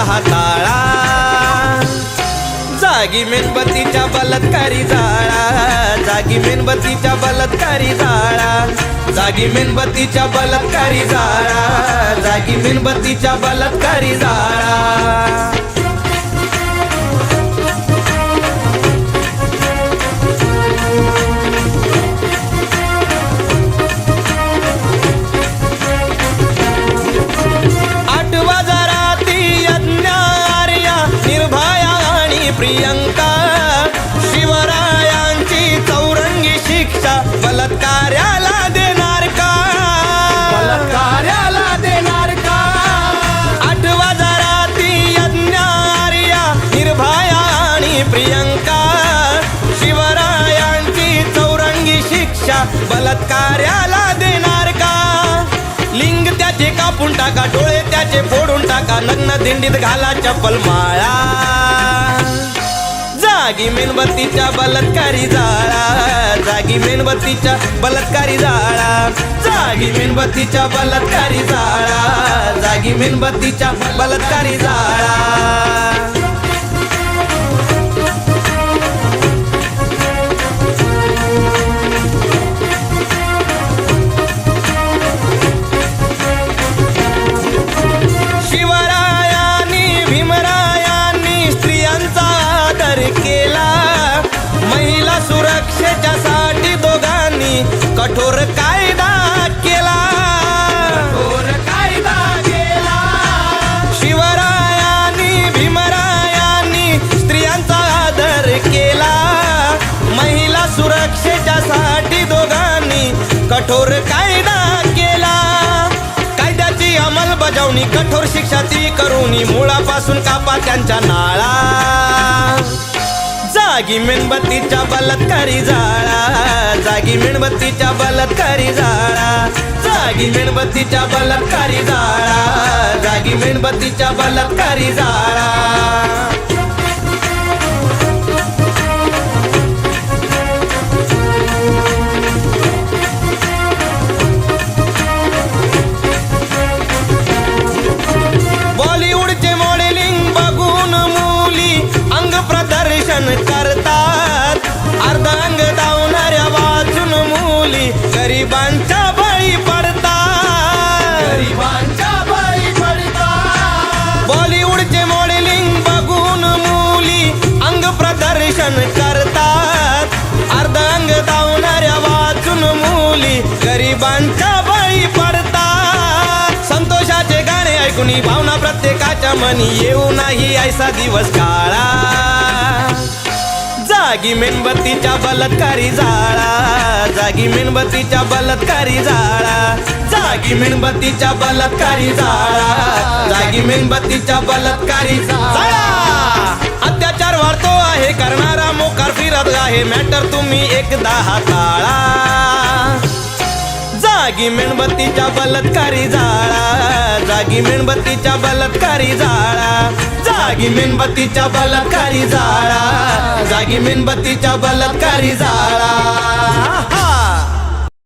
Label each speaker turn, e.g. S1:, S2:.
S1: हाताळा, जागी मेणबत्तीच्या बलात्कारी जाळा, जागी मेणबत्तीच्या बलात्कारी जाळा, जागी मेणबत्तीच्या बलात्कारी जाळा, जागी मेणबत्तीच्या बलात्कारी जाळा. प्रियंका शिवरायांची चौरंगी शिक्षा बलात्कार्याला देणार का, बलात्कार्याला देणार का. 8 जाराती यज्ञ आर्या निर्भया आणि प्रियंका शिवरायांची चौरंगी शिक्षा बलात्कार्याला देणार का. लिंग त्याचे कापून टाका, डोळे त्याचे फोडून टाका, लग्न दिंडीत घाला चप्पल माळा, जागी मेणबत्तीच्या बलात्कारी जाळा, जागी मेणबत्तीच्या बलात्कारी जाळा, जागी मेणबत्तीच्या बलात्कारी जाळा, जागी मेणबत्तीच्या बलात्कारी जाळा. सुरक्षेच्यासाठी दोघांनी कठोर कायदा केला, कठोर कायदा केला. शिवरायांनी भीमरायांनी स्त्रियांचा आदर केला, महिला सुरक्षेच्यासाठी दोघांनी कठोर कायदा केला. कायद्याची अंमलबजावणी कठोर शिक्षा ती करून मुळापासून कापा त्यांच्या नाळा, जागी मेणबत्तीच्या बलात्कारी जाळा, जागी मेणबत्तीच्या बलात्कारी जाळा, जागी मेणबत्तीच्या बलात्कारी जाळा, जागी मेणबत्तीच्या बलात्कारी जाळा. बॉलिवूडचे मॉडेलिंग बघून मुली अंग प्रदर्शन करतात, अर्ध अंग धावणाऱ्या वाचून मुली गरिबांच्या बळी पडतात, गरिबांच्या बळी पडतात. बॉलिवूडचे मॉडेलिंग बघून मुली अंग प्रदर्शन करतात, अर्ध अंग धावणाऱ्या वाचून मुली गरिबांच्या बळी पडतात. संतोषाचे गाणे ऐकून भावना प्रत्येकाच्या मनी येऊ नाही ऐसा दिवस काळा, जागी मेणबत्तीच्या बलात्कारी जाळा, जागी मेणबत्तीच्या बलात्कारी जाळा, जागी मेणबत्तीच्या बलात्कारी जाळा, जागी मेणबत्तीच्या बलात्कारी जाळा. अत्याचार वाढतो आहे करणारा मोकार फिरत आहे, मॅटर तुम्ही एकदा हाताळा, जागी मेणबत्तीच्या बलात्कारी जाळा, जागी मेणबत्तीच्या बलात्कारी जाळा, जागी मेणबत्तीच्या बलात्कारी जाळा, जागी मेणबत्तीच्या बलात्कारी जाळा.